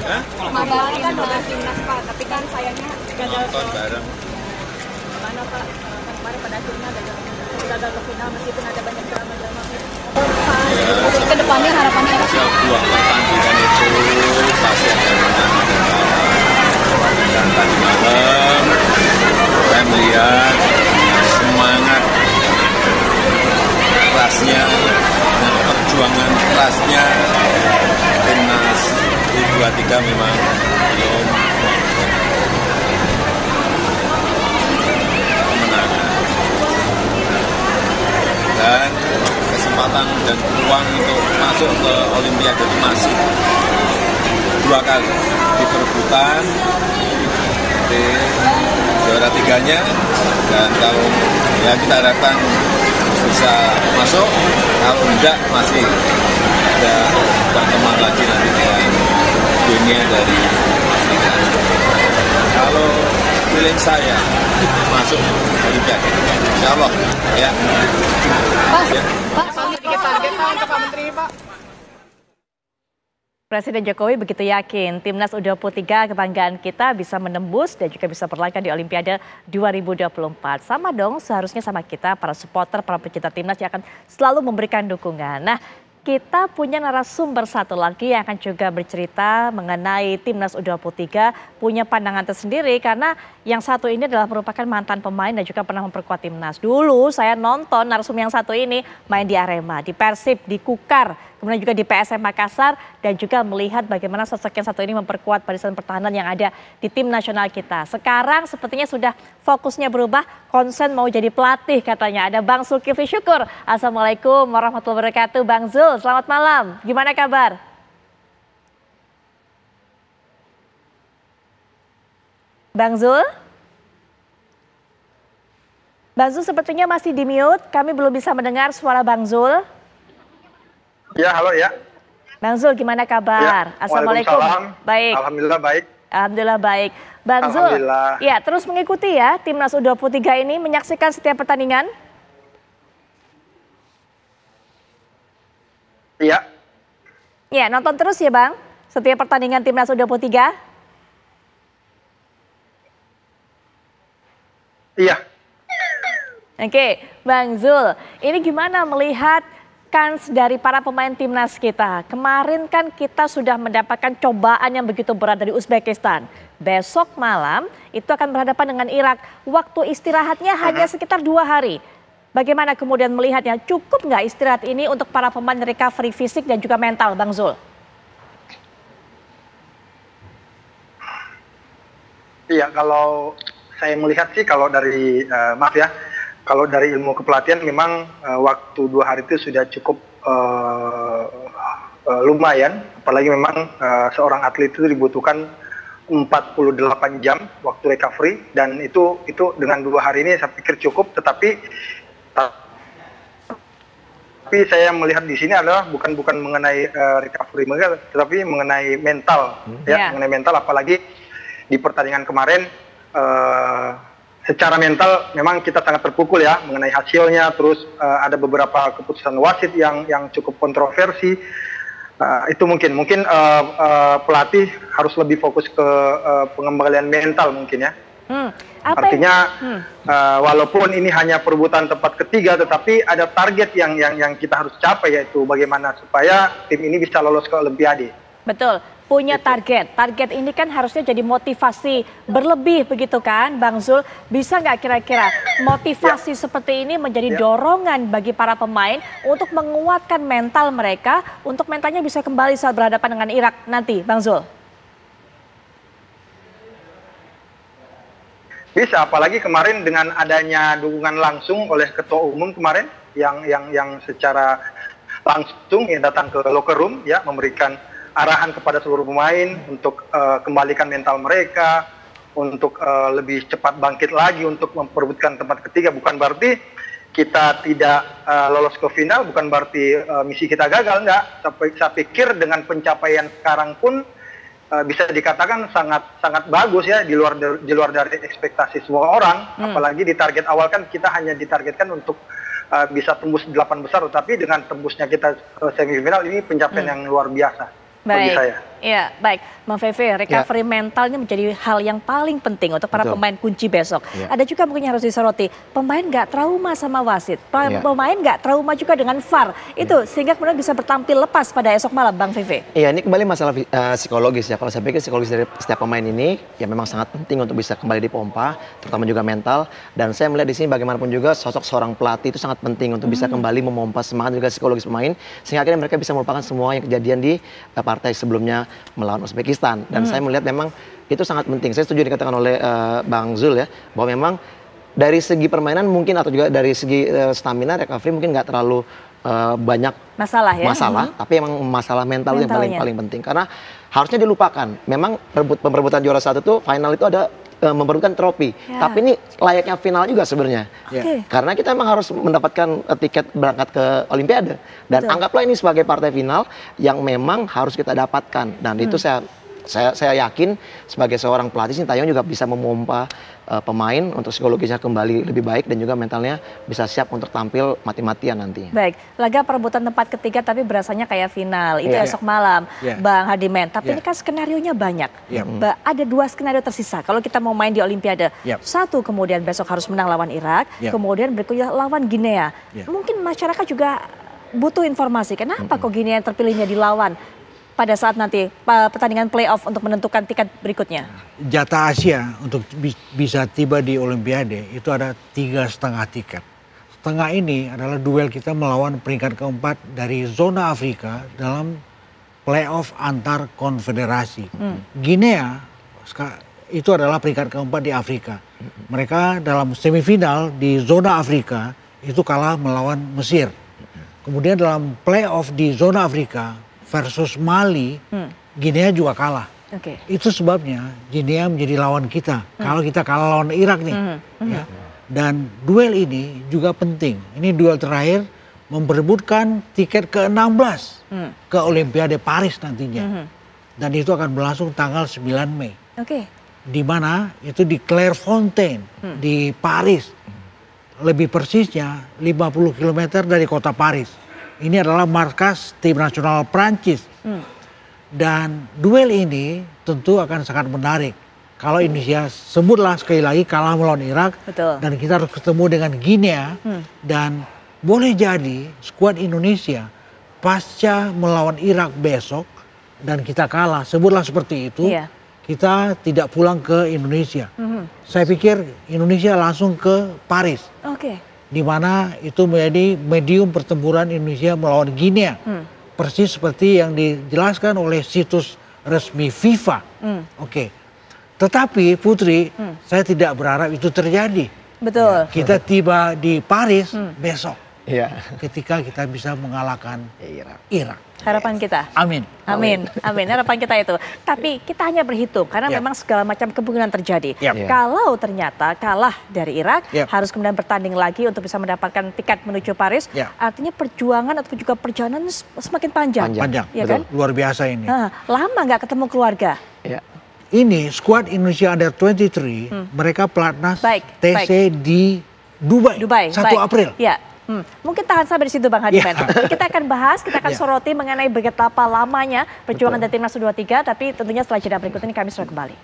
Hah? Kemarin kan nonton timnas Pak, tapi kan sayangnya gagal Nonton bareng. mana Pak? Kan kemarin pada akhirnya gagal ke final meskipun ada banyak drama-drama. Ya, Ke depannya harapannya apa? sebuah pertandingan itu pasti ada menang dan kalah. Dan tadi malam saya melihat semangat kerasnya dan perjuangan kerasnya timnas U23 memang belum kemenangan. Dan kesempatan dan peluang untuk masuk ke Olimpiade itu masih 2 kali diperebutkan di juara 3-nya, dan kalau ya kita harapkan bisa masuk, kalau tidak masih ada pertemuan lagi nanti dengan dunia dari Afrika. Kalau feeling saya masuk Olimpiade, insya Allah ya. Pak, sedikit target Pak untuk Pak Menteri Pak. Presiden Jokowi begitu yakin timnas U23 kebanggaan kita bisa menembus dan juga bisa berlaga di Olimpiade 2024. Sama dong seharusnya sama kita para supporter, para pecinta timnas yang akan selalu memberikan dukungan. Nah, kita punya narasumber satu lagi yang akan juga bercerita mengenai timnas U23, punya pandangan tersendiri karena yang satu ini adalah merupakan mantan pemain dan juga pernah memperkuat timnas. Dulu saya nonton narasumber yang satu ini main di Arema, di Persib, di Kukar, kemudian juga di PSM Makassar, dan juga melihat bagaimana sosok yang satu ini memperkuat barisan pertahanan yang ada di tim nasional kita. Sekarang sepertinya sudah fokusnya berubah, konsen mau jadi pelatih katanya. Ada Bang Zulkifli Syukur. Assalamualaikum warahmatullahi wabarakatuh. Bang Zul, selamat malam. Gimana kabar? Bang Zul? Bang Zul sepertinya masih di mute, kami belum bisa mendengar suara Bang Zul. Ya, halo ya. Bang Zul, gimana kabar? Ya, Assalamualaikum. Baik. Alhamdulillah baik. Alhamdulillah baik. Bang Zul, ya terus mengikuti ya timnas U23 ini, menyaksikan setiap pertandingan? Iya. Ya, nonton terus ya Bang, setiap pertandingan timnas U23? Iya. Oke, Bang Zul, ini gimana melihat kans dari para pemain timnas kita? Kemarin kan kita sudah mendapatkan cobaan yang begitu berat dari Uzbekistan. Besok malam itu akan berhadapan dengan Irak. Waktu istirahatnya hanya sekitar 2 hari. Bagaimana kemudian melihatnya? Cukup nggak istirahat ini untuk para pemain recovery fisik dan juga mental, Bang Zul? Iya, kalau saya melihat sih kalau dari maaf ya, kalau dari ilmu kepelatihan memang waktu 2 hari itu sudah cukup lumayan, apalagi memang seorang atlet itu dibutuhkan 48 jam waktu recovery, dan itu dengan 2 hari ini saya pikir cukup. Tetapi saya melihat di sini adalah bukan mengenai recovery mereka, tetapi mengenai mental, mengenai mental, apalagi di pertandingan kemarin. Secara mental memang kita sangat terpukul ya mengenai hasilnya, terus ada beberapa keputusan wasit yang cukup kontroversi. Itu mungkin pelatih harus lebih fokus ke pengembalian mental mungkin ya. Artinya walaupun ini hanya perebutan tempat ketiga, tetapi ada target yang kita harus capai, yaitu bagaimana supaya tim ini bisa lolos ke Olimpiade. Betul, punya target. Target ini kan harusnya jadi motivasi berlebih begitu kan Bang Zul. Bisa nggak kira-kira motivasi seperti ini menjadi dorongan bagi para pemain untuk menguatkan mental mereka, untuk mentalnya bisa kembali saat berhadapan dengan Irak nanti, Bang Zul? Bisa, apalagi kemarin dengan adanya dukungan langsung oleh Ketua Umum kemarin yang secara langsung ya datang ke locker room ya, memberikan arahan kepada seluruh pemain untuk kembalikan mental mereka, untuk lebih cepat bangkit lagi untuk memperebutkan tempat ketiga. Bukan berarti kita tidak lolos ke final, bukan berarti misi kita gagal, enggak. Saya pikir dengan pencapaian sekarang pun bisa dikatakan sangat bagus ya, di luar dari ekspektasi semua orang. Apalagi di target awal kan kita hanya ditargetkan untuk bisa tembus 8 besar, tapi dengan tembusnya kita ke semifinal ini pencapaian yang luar biasa bagi saya. Ya, baik. Bang Feve, recovery mental ini menjadi hal yang paling penting untuk para pemain kunci besok. Ada juga mungkin yang harus disoroti, pemain nggak trauma sama wasit, pemain nggak trauma juga dengan VAR. Itu sehingga kemudian bisa bertampil lepas pada esok malam, Bang Feve. Iya, ini kembali masalah psikologis ya. Kalau saya pikir psikologis dari setiap pemain ini ya memang sangat penting untuk bisa kembali dipompa, terutama juga mental. Dan saya melihat di sini bagaimanapun juga sosok seorang pelatih itu sangat penting untuk bisa kembali memompa semangat juga psikologis pemain, sehingga akhirnya mereka bisa melupakan semua yang kejadian di partai sebelumnya melawan Uzbekistan. Dan saya melihat memang itu sangat penting. Saya setuju dikatakan oleh Bang Zul ya, bahwa memang dari segi permainan mungkin atau juga dari segi stamina recovery mungkin nggak terlalu banyak masalah, tapi emang masalah mental yang paling penting. Karena harusnya dilupakan. Memang perebutan juara satu tuh final itu ada memperebutkan trofi. Tapi ini layaknya final juga sebenarnya. Karena kita memang harus mendapatkan tiket berangkat ke Olimpiade. Dan anggaplah ini sebagai partai final yang memang harus kita dapatkan. Dan itu saya yakin sebagai seorang pelatih Sintayong juga bisa memompa pemain untuk psikologisnya kembali lebih baik dan juga mentalnya bisa siap untuk tampil mati-matian nantinya. Baik, laga perebutan tempat ketiga tapi berasanya kayak final. Itu esok malam, Bang Hardiman. Tapi ini kan skenarionya banyak. Ada 2 skenario tersisa kalau kita mau main di Olimpiade. Satu, kemudian besok harus menang lawan Irak, kemudian berikutnya lawan Guinea. Mungkin masyarakat juga butuh informasi, kenapa kok Guinea terpilihnya dilawan pada saat nanti pertandingan playoff untuk menentukan tiket berikutnya? Jatah Asia untuk bisa tiba di Olimpiade itu ada 3,5 tiket. Setengah ini adalah duel kita melawan peringkat keempat dari zona Afrika dalam playoff antar konfederasi. Guinea itu adalah peringkat keempat di Afrika. Mereka dalam semifinal di zona Afrika itu kalah melawan Mesir. Kemudian dalam playoff di zona Afrika versus Mali, Guinea juga kalah. Itu sebabnya Guinea menjadi lawan kita. Kalau kita kalah lawan Irak nih. Ya. Dan duel ini juga penting. Ini duel terakhir memperebutkan tiket ke-16 ke Olimpiade Paris nantinya. Dan itu akan berlangsung tanggal 9 Mei. Di mana itu di Clairefontaine di Paris. Lebih persisnya 50 km dari kota Paris. Ini adalah markas tim nasional Prancis. Dan duel ini tentu akan sangat menarik. Kalau Indonesia sebutlah sekali lagi kalah melawan Irak. Dan kita harus ketemu dengan Guinea. Dan boleh jadi skuad Indonesia pasca melawan Irak besok dan kita kalah, sebutlah seperti itu. Kita tidak pulang ke Indonesia. Saya pikir Indonesia langsung ke Paris. Di mana itu menjadi medium pertempuran Indonesia melawan Guinea. Persis seperti yang dijelaskan oleh situs resmi FIFA. Tetapi Putri, saya tidak berharap itu terjadi. Kita tiba di Paris besok. Ketika kita bisa mengalahkan Irak. Harapan kita. Amin. Amin. Harapan kita itu. Tapi kita hanya berhitung karena memang segala macam kemungkinan terjadi. Kalau ternyata kalah dari Irak, harus kemudian bertanding lagi untuk bisa mendapatkan tiket menuju Paris. Artinya perjuangan atau juga perjalanan semakin panjang. Ya kan? Luar biasa ini. Lama nggak ketemu keluarga. Ini skuad Indonesia Under 23, mereka pelatnas TC di Dubai. 1 April. Mungkin tahan sampai di situ Bang Hardiman. Kita akan bahas, kita akan soroti mengenai betapa lamanya perjuangan dari Timnas U23, tapi tentunya setelah jeda berikut ini kami sudah kembali.